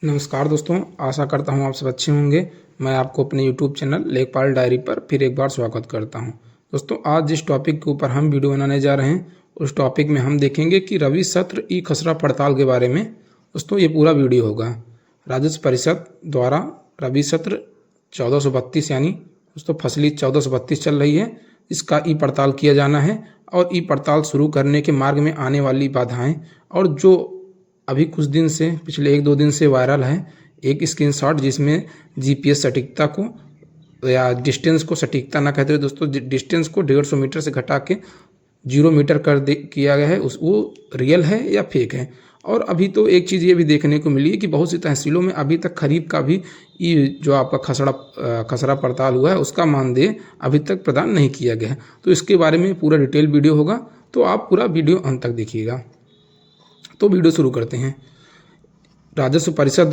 नमस्कार दोस्तों, आशा करता हूँ आप सब अच्छे होंगे। मैं आपको अपने YouTube चैनल लेखपाल डायरी पर फिर एक बार स्वागत करता हूँ। दोस्तों, आज जिस टॉपिक के ऊपर हम वीडियो बनाने जा रहे हैं उस टॉपिक में हम देखेंगे कि रवि सत्र ई खसरा पड़ताल के बारे में। दोस्तों, ये पूरा वीडियो होगा। राजस्व परिषद द्वारा रवि सत्र 1432 यानी दोस्तों फसली 1432 चल रही है, इसका ई पड़ताल किया जाना है। और ई पड़ताल शुरू करने के मार्ग में आने वाली बाधाएं और जो अभी कुछ दिन से पिछले 1-2 दिन से वायरल है एक स्क्रीनशॉट, जिसमें जीपीएस सटीकता को या डिस्टेंस को सटीकता ना कहते हुए दोस्तों डिस्टेंस को 150 मीटर से घटा के 0 मीटर किया गया है, वो रियल है या फेक है। और अभी तो एक चीज़ ये भी देखने को मिली है कि बहुत सी तहसीलों में अभी तक खरीफ का भी ये जो आपका खसरा पड़ताल हुआ है उसका मानदेय अभी तक प्रदान नहीं किया गया है। तो इसके बारे में पूरा डिटेल वीडियो होगा, तो आप पूरा वीडियो अंत तक देखिएगा। तो वीडियो शुरू करते हैं। राजस्व परिषद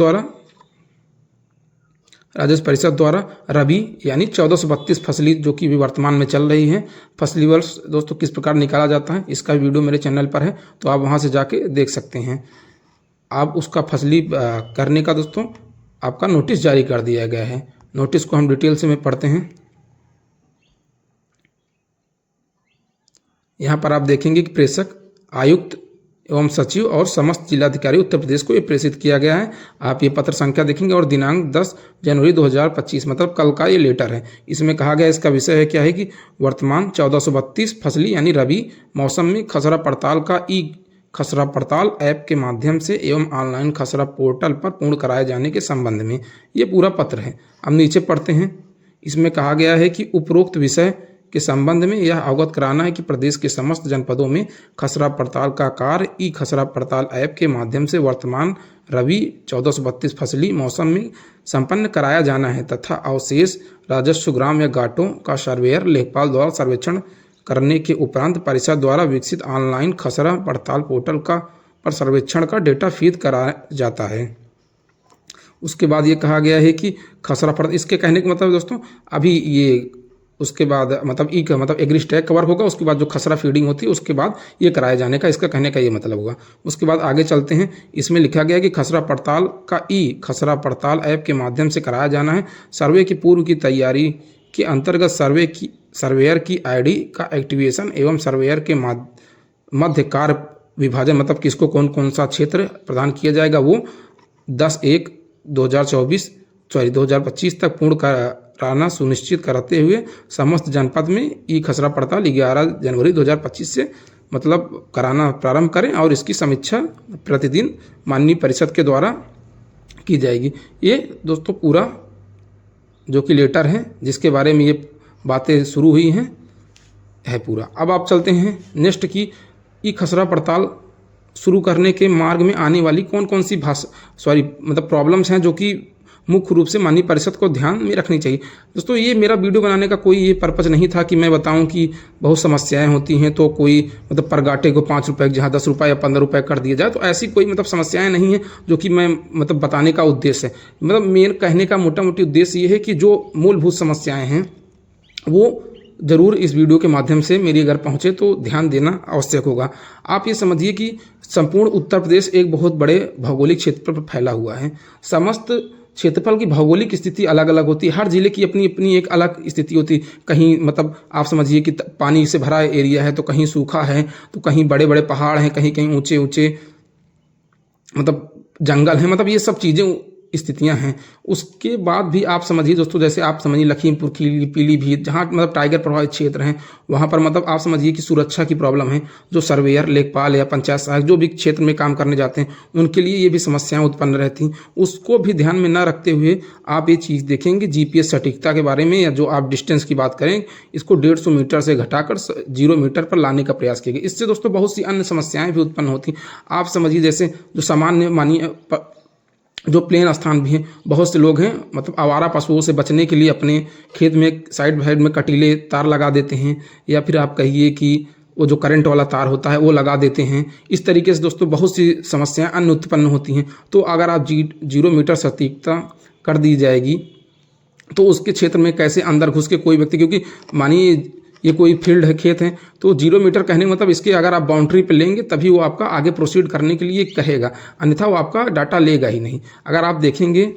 द्वारा रबी यानी 1432 फसली जो कि वर्तमान में चल रही है, फसली वर्ष दोस्तों किस प्रकार निकाला जाता है इसका वीडियो मेरे चैनल पर है, तो आप वहां से जाके देख सकते हैं। आप उसका फसली करने का दोस्तों आपका नोटिस जारी कर दिया गया है। नोटिस को हम डिटेल से में पढ़ते हैं। यहाँ पर आप देखेंगे कि प्रेषक, आयुक्त एवं सचिव और समस्त जिलाधिकारी उत्तर प्रदेश को ये प्रेषित किया गया है। आप ये पत्र संख्या देखेंगे और दिनांक 10 जनवरी 2025 मतलब कल का ये लेटर है। इसमें कहा गया, इसका विषय है क्या है कि वर्तमान 1432 फसली यानी रबी मौसम में खसरा पड़ताल का ई खसरा पड़ताल ऐप के माध्यम से एवं ऑनलाइन खसरा पोर्टल पर पूर्ण कराए जाने के संबंध में ये पूरा पत्र है। अब नीचे पढ़ते हैं। इसमें कहा गया है कि उपरोक्त विषय के संबंध में यह अवगत कराना है कि प्रदेश के समस्त जनपदों में खसरा पड़ताल का कार्य ई खसरा पड़ताल ऐप के माध्यम से वर्तमान रबी 1432 फसली मौसम में संपन्न कराया जाना है तथा अवशेष राजस्व ग्राम या घाटों का सर्वेयर लेखपाल द्वारा सर्वेक्षण करने के उपरांत परिषद द्वारा विकसित ऑनलाइन खसरा पड़ताल पोर्टल पर सर्वेक्षण का डेटा फीड कराया जाता है। उसके बाद ये कहा गया है कि खसरा पड़ताल, इसके कहने का मतलब दोस्तों अभी ये उसके बाद मतलब एग्रीस्टैक कवर होगा, उसके बाद जो खसरा फीडिंग होती है उसके बाद ये कराए जाने का इसका कहने का ये मतलब होगा। उसके बाद आगे चलते हैं। इसमें लिखा गया कि खसरा पड़ताल का ई खसरा पड़ताल ऐप के माध्यम से कराया जाना है। सर्वे की पूर्व की तैयारी के अंतर्गत सर्वेयर की आईडी का एक्टिवेशन एवं सर्वेयर के मध्य कार्य विभाजन मतलब किसको कौन कौन सा क्षेत्र प्रदान किया जाएगा वो 2025 तक पूर्ण कराना सुनिश्चित करते हुए समस्त जनपद में ई खसरा पड़ताल 11 जनवरी 2025 से मतलब कराना प्रारंभ करें और इसकी समीक्षा प्रतिदिन माननीय परिषद के द्वारा की जाएगी। ये दोस्तों पूरा जो कि लेटर है जिसके बारे में ये बातें शुरू हुई है पूरा। अब आप चलते हैं नेक्स्ट की ई खसरा पड़ताल शुरू करने के मार्ग में आने वाली कौन कौन सी प्रॉब्लम्स हैं जो कि मुख्य रूप से माननीय परिषद को ध्यान में रखनी चाहिए। दोस्तों, ये मेरा वीडियो बनाने का कोई ये पर्पज़ नहीं था कि मैं बताऊं कि बहुत समस्याएं होती हैं तो कोई मतलब परगाटे को 5 रुपये जहाँ 10 रुपये या 15 रुपये कर दिया जाए, तो ऐसी कोई समस्याएं नहीं है जो कि मैं बताने का उद्देश्य है। मेरे कहने का मोटा मोटी उद्देश्य ये है कि जो मूलभूत समस्याएँ हैं वो ज़रूर इस वीडियो के माध्यम से मेरी अगर पहुँचे तो ध्यान देना आवश्यक होगा। आप ये समझिए कि संपूर्ण उत्तर प्रदेश एक बहुत बड़े भौगोलिक क्षेत्र पर फैला हुआ है। समस्त क्षेत्रफल की भौगोलिक स्थिति अलग अलग होती है, हर जिले की अपनी अपनी एक अलग स्थिति होती है। कहीं आप समझिए कि पानी से भरा एरिया है तो कहीं सूखा है, तो कहीं बड़े बड़े पहाड़ हैं, कहीं कहीं ऊंचे ऊंचे जंगल हैं, ये सब चीज़ें स्थितियां हैं। उसके बाद भी आप समझिए दोस्तों, जैसे आप समझिए लखीमपुर खीरी, पीलीभीत जहाँ टाइगर प्रभावित क्षेत्र हैं वहाँ पर आप समझिए कि सुरक्षा की प्रॉब्लम है। जो सर्वेयर, लेखपाल या पंचायत सहायक जो भी क्षेत्र में काम करने जाते हैं उनके लिए ये भी समस्याएं उत्पन्न रहती हैं। उसको भी ध्यान में न रखते हुए आप ये चीज़ देखेंगे जीपीएस सटीकता के बारे में, या जो आप डिस्टेंस की बात करें इसको 150 मीटर से घटाकर 0 मीटर पर लाने का प्रयास किया गया। इससे दोस्तों बहुत सी अन्य समस्याएं भी उत्पन्न होती हैं। आप समझिए जैसे जो सामान्य मानिए जो प्लेन स्थान भी हैं, बहुत से लोग हैं आवारा पशुओं से बचने के लिए अपने खेत में साइड में कटीले तार लगा देते हैं, या फिर आप कहिए कि वो जो करंट वाला तार होता है वो लगा देते हैं। इस तरीके से दोस्तों बहुत सी समस्याएं अन्य उत्पन्न होती हैं। तो अगर आप 0 मीटर सटीकता कर दी जाएगी तो उसके क्षेत्र में कैसे अंदर घुस के कोई व्यक्ति, क्योंकि मानिए ये कोई फील्ड है, खेत है, तो 0 मीटर कहने का मतलब इसके अगर आप बाउंड्री पे लेंगे तभी वो आपका आगे प्रोसीड करने के लिए कहेगा, अन्यथा वो आपका डाटा लेगा ही नहीं। अगर आप देखेंगे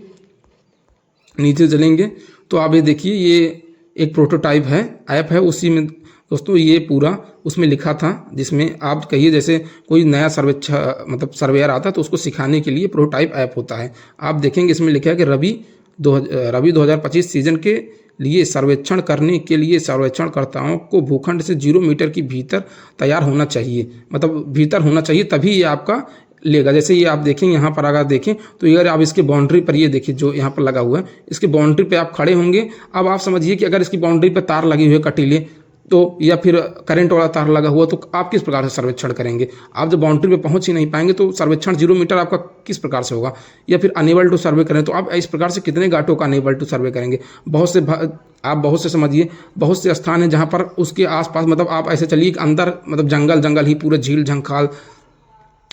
नीचे चलेंगे तो आप ये देखिए, ये एक प्रोटोटाइप है, ऐप है, उसी में दोस्तों ये पूरा उसमें लिखा था, जिसमें आप कहिए जैसे कोई नया सर्वेक्षण मतलब सर्वेयर आता है तो उसको सिखाने के लिए प्रोटोटाइप ऐप होता है। आप देखेंगे इसमें लिखा है कि रबी 2025 सीजन के लिए सर्वेक्षण करने के लिए सर्वेक्षणकर्ताओं को भूखंड से 0 मीटर की भीतर तैयार होना चाहिए, मतलब भीतर होना चाहिए, तभी ये आपका लेगा। जैसे ये आप देखें यहाँ पर अगर देखें तो अगर आप इसके बाउंड्री पर ये देखिए जो यहाँ पर लगा हुआ है, इसके बाउंड्री पे आप खड़े होंगे। अब आप समझिए कि अगर इसकी बाउंड्री पे तार लगे हुए कटीले तो, या फिर करंट वाला तार लगा हुआ, तो आप किस प्रकार से सर्वेक्षण करेंगे? आप जब बाउंड्री पे पहुंच ही नहीं पाएंगे तो सर्वेक्षण 0 मीटर आपका किस प्रकार से होगा? या फिर अनेबल टू सर्वे करें तो आप इस प्रकार से कितने घाटों का अनेबल टू सर्वे करेंगे? आप बहुत से समझिए, बहुत से स्थान हैं जहाँ पर उसके आसपास, मतलब आप ऐसे चलिए कि अंदर मतलब जंगल ही पूरे झील झंखाल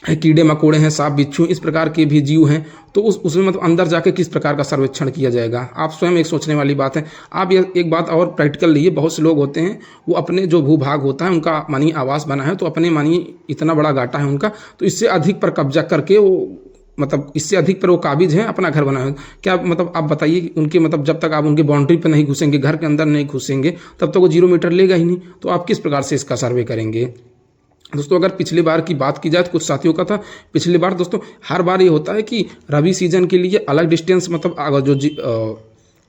है, कीड़े मकोड़े हैं, सांप बिच्छू, इस प्रकार के भी जीव हैं, तो उसमें मतलब अंदर जाके किस प्रकार का सर्वेक्षण किया जाएगा? आप स्वयं एक सोचने वाली बात है। आप ये एक बात और प्रैक्टिकल लीजिए, बहुत से लोग होते हैं वो अपने जो भूभाग होता है उनका मानिए आवास बना है, तो अपने मानिए इतना बड़ा घाटा है उनका, तो इससे अधिक पर कब्जा करके वो मतलब इससे अधिक पर वो काबिज हैं अपना घर बनाए। क्या मतलब आप बताइए कि उनके मतलब जब तक आप उनके बाउंड्री पर नहीं घुसेंगे, घर के अंदर नहीं घुसेंगे, तब तक वो 0 मीटर लेगा ही नहीं, तो आप किस प्रकार से इसका सर्वे करेंगे? दोस्तों अगर पिछली बार की बात की जाए तो कुछ साथियों का था, पिछली बार दोस्तों हर बार ये होता है कि रबी सीजन के लिए अलग डिस्टेंस, मतलब अगर जो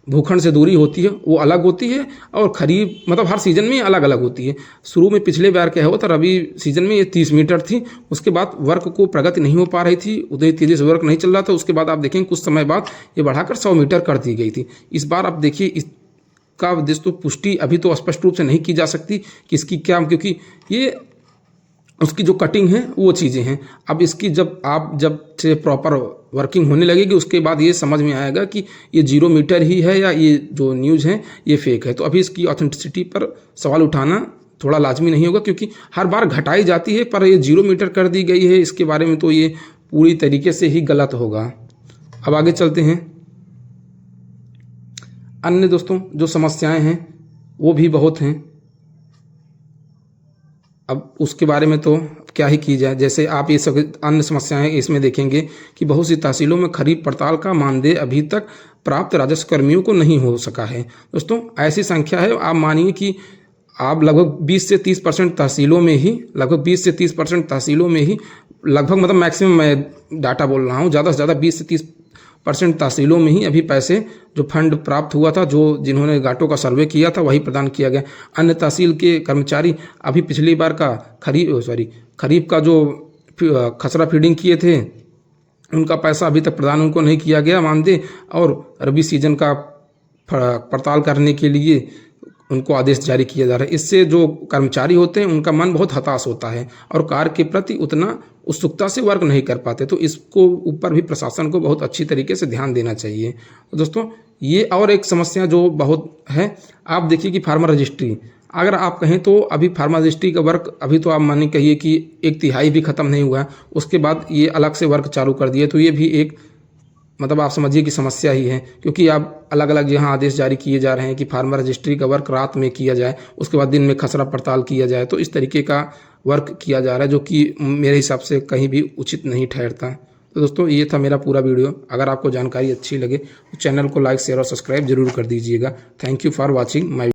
भूखंड से दूरी होती है वो अलग होती है, और खरीफ मतलब हर सीजन में अलग अलग होती है। शुरू में पिछले बार क्या हुआ था, रबी सीजन में ये 30 मीटर थी, उसके बाद वर्क को प्रगति नहीं हो पा रही थी, उतनी तेजी से वर्क नहीं चल रहा था, उसके बाद आप देखेंगे कुछ समय बाद ये बढ़ाकर 100 मीटर कर दी गई थी। इस बार आप देखिए इसका दोस्तों पुष्टि अभी तो स्पष्ट रूप से नहीं की जा सकती कि इसकी क्या, क्योंकि ये उसकी जो कटिंग है वो चीज़ें हैं। अब इसकी जब से प्रॉपर वर्किंग होने लगेगी उसके बाद ये समझ में आएगा कि ये 0 मीटर ही है या ये जो न्यूज़ है ये फेक है। तो अभी इसकी ऑथेंटिसिटी पर सवाल उठाना थोड़ा लाजमी नहीं होगा, क्योंकि हर बार घटाई जाती है, पर ये 0 मीटर कर दी गई है इसके बारे में तो ये पूरी तरीके से ही गलत होगा। अब आगे चलते हैं। अन्य दोस्तों जो समस्याएं हैं वो भी बहुत हैं, अब उसके बारे में तो क्या ही की जाए। जैसे आप ये सब अन्य समस्याएं इसमें देखेंगे कि बहुत सी तहसीलों में खरीफ पड़ताल का मानदेय अभी तक प्राप्त राजस्व कर्मियों को नहीं हो सका है। दोस्तों ऐसी संख्या है, आप मानिए कि आप लगभग 20 से 30% तहसीलों में ही, लगभग 20 से 30% तहसीलों में ही, लगभग मतलब मैक्सिमम मैं डाटा बोल रहा हूँ, ज़्यादा से ज़्यादा 20 से 30% तहसीलों में ही अभी पैसे जो फंड प्राप्त हुआ था, जो जिन्होंने घाटों का सर्वे किया था वही प्रदान किया गया। अन्य तहसील के कर्मचारी अभी पिछली बार का खरीफ का जो खसरा फीडिंग किए थे उनका पैसा अभी तक प्रदान उनको नहीं किया गया मानदेय, और रबी सीजन का पड़ताल करने के लिए उनको आदेश जारी किया जा रहा है। इससे जो कर्मचारी होते हैं उनका मन बहुत हताश होता है और कार्य के प्रति उतना उत्सुकता से वर्क नहीं कर पाते। तो इसको ऊपर भी प्रशासन को बहुत अच्छी तरीके से ध्यान देना चाहिए। तो दोस्तों ये और एक समस्या जो बहुत है, आप देखिए कि फार्मर रजिस्ट्री, अगर आप कहें तो अभी फार्मर रजिस्ट्री का वर्क अभी तो आप मानिए कहिए कि 1/3 भी ख़त्म नहीं हुआ, उसके बाद ये अलग से वर्क चालू कर दिए, तो ये भी एक मतलब आप समझिए कि समस्या ही है, क्योंकि आप अलग अलग यहाँ आदेश जारी किए जा रहे हैं कि फार्मर रजिस्ट्री का वर्क रात में किया जाए, उसके बाद दिन में खसरा पड़ताल किया जाए। तो इस तरीके का वर्क किया जा रहा है जो कि मेरे हिसाब से कहीं भी उचित नहीं ठहरता। तो दोस्तों ये था मेरा पूरा वीडियो। अगर आपको जानकारी अच्छी लगे तो चैनल को लाइक शेयर और सब्सक्राइब जरूर कर दीजिएगा। Thank you for watching my